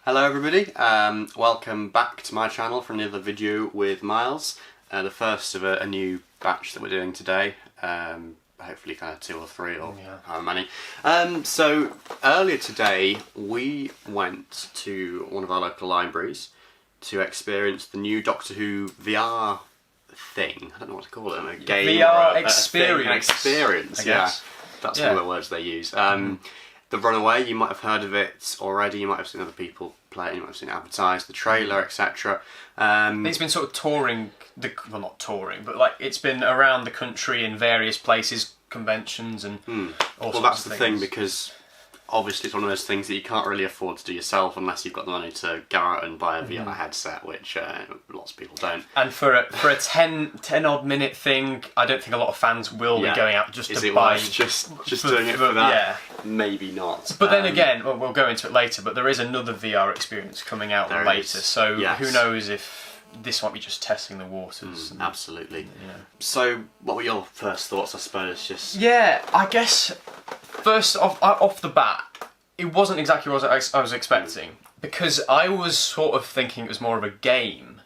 Hello everybody, welcome back to my channel for another video with Miles, the first of a new batch that we're doing today, hopefully kind of 2 or 3 or however many. So earlier today we went to one of our local libraries to experience the new Doctor Who VR thing. I don't know what to call it, a game VR or experience. An experience, yeah. That's one of the words they use. The Runaway, you might have heard of it already, you might have seen other people play it, you might have seen it advertised, the trailer, etc. It's been sort of touring, well not touring, but like it's been around the country in various places, conventions and all sorts Well, that's of the things. thing, because obviously it's one of those things that you can't really afford to do yourself unless you've got the money to go out and buy a VR headset, which lots of people don't. And for a 10 odd minute thing, I don't think a lot of fans will be going out just Is to it buy. worth just doing it for that? Yeah. Maybe not. But then again, well, we'll go into it later, but there is another VR experience coming out There later, is. so Yes. who knows if this might be just testing the waters. Absolutely. Yeah. So, what were your first thoughts, I suppose? Yeah, I guess first off the bat, it wasn't exactly what I was expecting, because I was sort of thinking it was more of a game,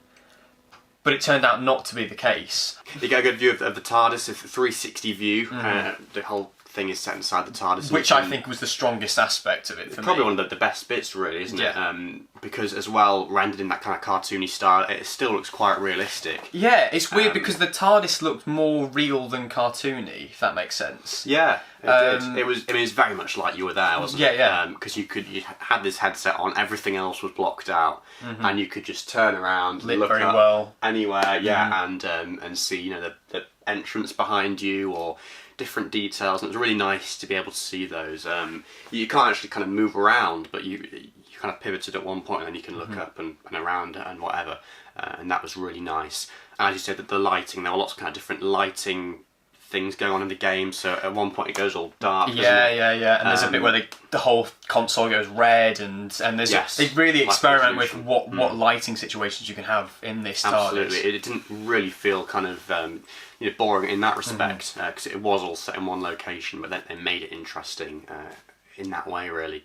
but it turned out not to be the case. You get a good view of the TARDIS, a 360 view. The whole thing is set inside the TARDIS. Which I think was the strongest aspect of it for me. Probably one of the best bits, really, isn't it? Because as well, rendered in that kind of cartoony style, it still looks quite realistic. Yeah, it's weird because the TARDIS looked more real than cartoony, if that makes sense. Yeah, it did. It was. I mean, it's very much like you were there, wasn't it? Yeah. Because you had this headset on, everything else was blocked out, and you could just turn around, Lit look very up well. anywhere, and see the entrance behind you or different details, and it was really nice to be able to see those. You can't actually kind of move around, but you kind of pivoted at one point and then you can look up and around and whatever, and that was really nice. And as you said, that the lighting, there were lots of kind of different lighting things going on in the game, so at one point it goes all dark. Yeah. And there's a bit where the whole console goes red, and there's they really experiment with what lighting situations you can have in this TARDIS. Absolutely, it didn't really feel kind of boring in that respect, because it was all set in one location, but then they made it interesting in that way, really.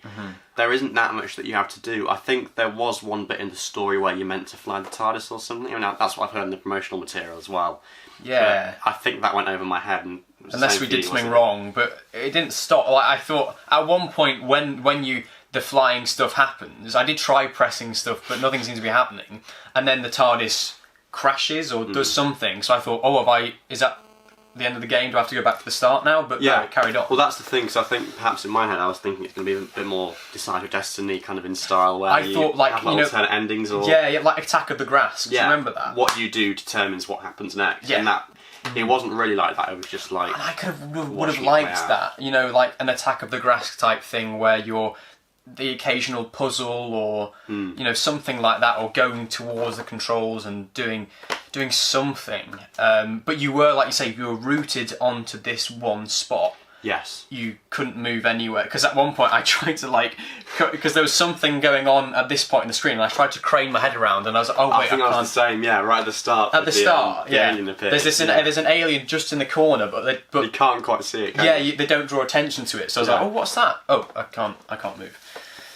There isn't that much that you have to do. I think there was one bit in the story where you're meant to fly the TARDIS or something. I mean, that's what I've heard in the promotional material as well. Yeah. But I think that went over my head. And unless we did something wrong, but it didn't stop. Like I thought, at one point when the flying stuff happens, I did try pressing stuff, but nothing seems to be happening. And then the TARDIS crashes or does something. So I thought, is that the end of the game? Do I have to go back to the start now? But no, it carried on. Well, that's the thing. So I think perhaps in my head I was thinking it's going to be a bit more Decide Your Destiny kind of in style, where you have alternate endings, or like Attack of the Grass. Do you remember that? What you do determines what happens next. Yeah. And that it wasn't really like that. It was just like. And I would have liked that. Like an Attack of the Grass type thing where you're the occasional puzzle or something like that, or going towards the controls and doing something, but you were, like you say, you were rooted onto this one spot. Yes. You couldn't move anywhere, because at one point I tried to because there was something going on at this point in the screen, and I tried to crane my head around, and I was like, I can't. I was the same. Yeah, right at the start. At the start, the alien appears. There's an alien just in the corner, but you can't quite see it. They don't draw attention to it. So I was like, what's that? Oh, I can't move.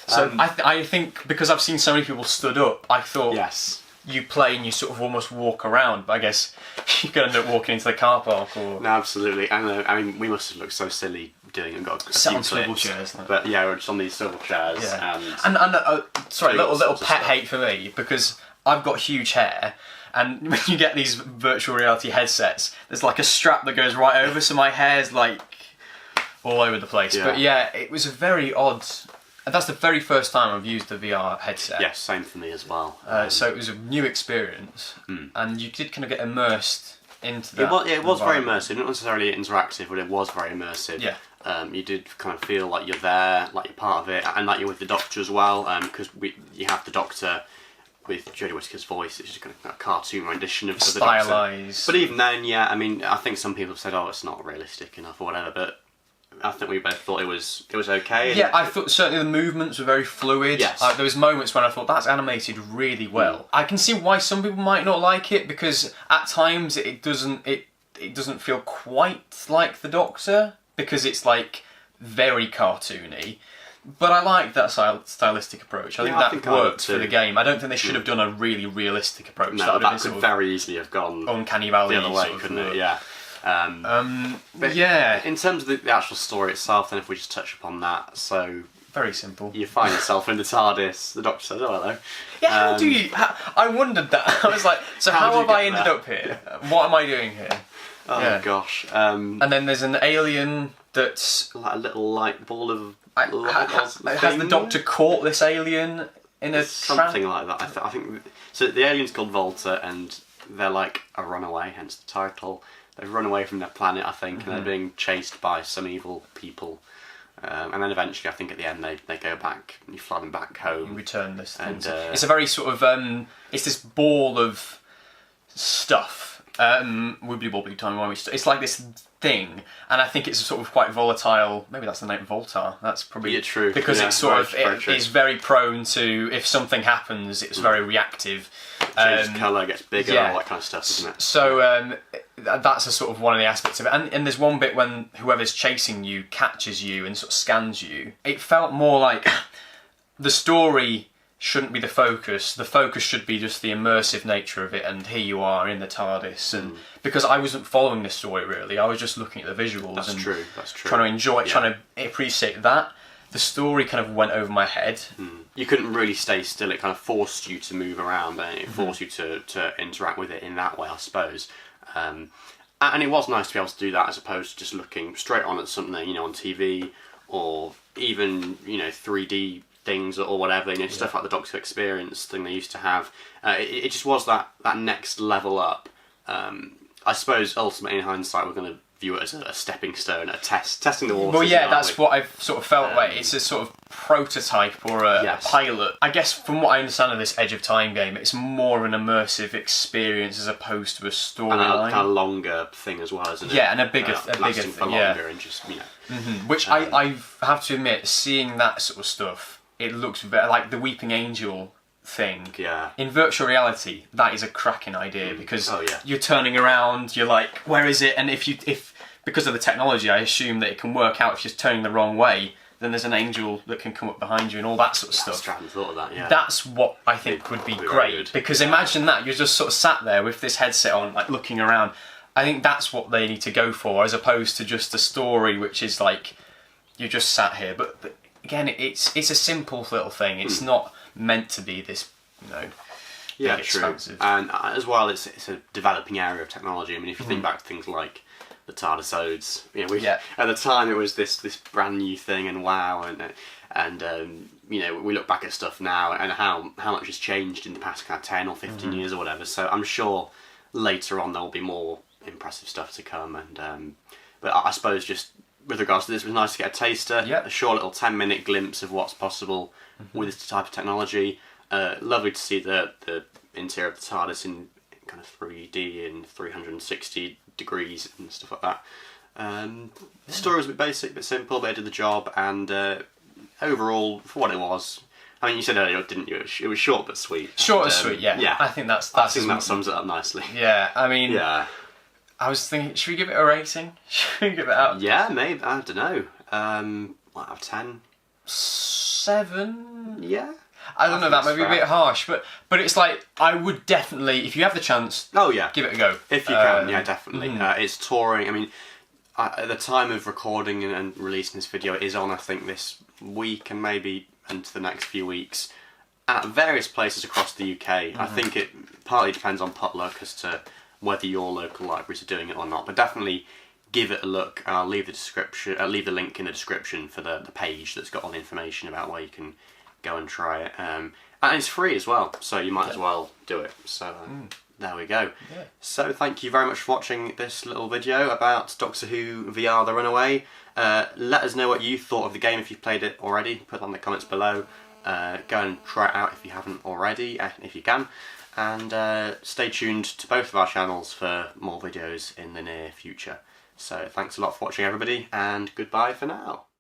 So I think because I've seen so many people stood up, I thought you play and you sort of almost walk around, but I guess you could end up walking into the car park or. No, absolutely. And I mean, we must have looked so silly doing it and got sat on swivel chairs. But yeah, we're just on these swivel chairs. Yeah. And sorry, little pet hate for me, because I've got huge hair. And when you get these virtual reality headsets, there's like a strap that goes right over, so my hair's like all over the place. Yeah. But yeah, it was a very odd. And that's the very first time I've used a VR headset. Yes, same for me as well. So it was a new experience, and you did kind of get immersed into that. It was very immersive, not necessarily interactive, but it was very immersive. Yeah. You did kind of feel like you're there, like you're part of it, and like you're with the Doctor as well, because you have the Doctor with Jodie Whittaker's voice. It's just kind of a cartoon rendition of the Doctor. Stylised. But even then, I mean, I think some people have said, it's not realistic enough or whatever, but I think we both thought it was okay. Yeah, I thought certainly the movements were very fluid. Yes. There was moments when I thought that's animated really well. I can see why some people might not like it, because at times it doesn't feel quite like the Doctor, because it's like very cartoony. But I like that stylistic approach. I think that works for the game. I don't think they should have done a really realistic approach. No, that could very easily have gone uncanny valley the other way, couldn't it? Yeah. But yeah. In terms of the actual story itself, then if we just touch upon that, so very simple. You find yourself in the TARDIS. The Doctor says, "Oh, hello." Yeah. How do you? I wondered that. I was like, so how have I ended up here? What am I doing here? Oh gosh. And then there's an alien that's like a little light ball of. Has the Doctor caught this alien in a something like that? I think so. The alien's called Volta, and they're like a runaway, hence the title. They've run away from their planet, I think, and they're being chased by some evil people. And then eventually, I think at the end, they go back. And you fly them back home. You return this, and it's a very sort of it's this ball of stuff. Wibbly wobbly timey-wimey. It's like this thing, and I think it's sort of quite volatile. Maybe that's the name, Voltar. That's probably true because it's sort of it's very prone to, if something happens, it's very reactive. Changes colour, gets bigger, all that kind of stuff, isn't it? So that's a sort of one of the aspects of it. And there's one bit when whoever's chasing you catches you and sort of scans you. It felt more like the story shouldn't be the focus. The focus should be just the immersive nature of it, and here you are in the TARDIS. And because I wasn't following the story really, I was just looking at the visuals. That's true. Trying to enjoy it, trying to appreciate that. The story kind of went over my head. You couldn't really stay still. It kind of forced you to move around, and it forced you to interact with it in that way, I suppose. And it was nice to be able to do that as opposed to just looking straight on at something, on TV, or even 3D things or whatever, stuff like the Doctor Experience thing they used to have. It just was that next level up. I suppose ultimately in hindsight we're going to view it as a stepping stone, a testing the waters. Well, yeah, that's what I've sort of felt like. It's a sort of prototype or a pilot. I guess from what I understand of this Edge of Time game, it's more of an immersive experience as opposed to a storyline. And a kind of longer thing as well, isn't it? Yeah, and a bigger thing. For longer and just Which I have to admit, seeing that sort of stuff, it looks very like the Weeping Angel thing. Yeah. In virtual reality, that is a cracking idea because you're turning around, you're like, where is it? And if because of the technology, I assume that it can work out if you're turning the wrong way, then there's an angel that can come up behind you and all that sort of stuff. I hadn't thought of that, yeah. That's what I think would be great, because imagine that, you're just sort of sat there with this headset on, like looking around. I think that's what they need to go for, as opposed to just a story which is like, you're just sat here. But again, it's a simple little thing. It's not meant to be this, big expansive. And as well, it's a developing area of technology. I mean, if you think back to things like the TARDISodes, at the time it was this brand new thing, and wow, and we look back at stuff now and how much has changed in the past kind of 10 or 15 years or whatever. So I'm sure later on there will be more impressive stuff to come. And but I suppose just with regards to this, it was nice to get a taster, a short little 10-minute glimpse of what's possible with this type of technology. Lovely to see the interior of the TARDIS in kind of 3D and 360 degrees and stuff like that. The story was a bit basic, a bit simple, but it did the job, and overall, for what it was, I mean, you said earlier, didn't you? It was short but sweet. Short and sweet, yeah. I think that sums it up nicely. Yeah, I mean, I was thinking, should we give it a rating? Should we give it out? Yeah, maybe. I don't know. Out of 10? 7? Yeah. I don't know, that might be a bit harsh, but it's like, I would definitely, if you have the chance, give it a go. If you can, yeah, definitely. It's touring. I mean, at the time of recording and releasing this video, it is on, I think, this week and maybe into the next few weeks at various places across the UK. I think it partly depends on potluck as to whether your local libraries are doing it or not, but definitely give it a look. I'll leave the link in the description for the page that's got all the information about where you can go and try it. And it's free as well, so you might as well do it. So there we go. Yeah. So thank you very much for watching this little video about Doctor Who VR The Runaway. Let us know what you thought of the game if you've played it already. Put it in the comments below. Go and try it out if you haven't already, if you can. And stay tuned to both of our channels for more videos in the near future. So thanks a lot for watching, everybody, and goodbye for now.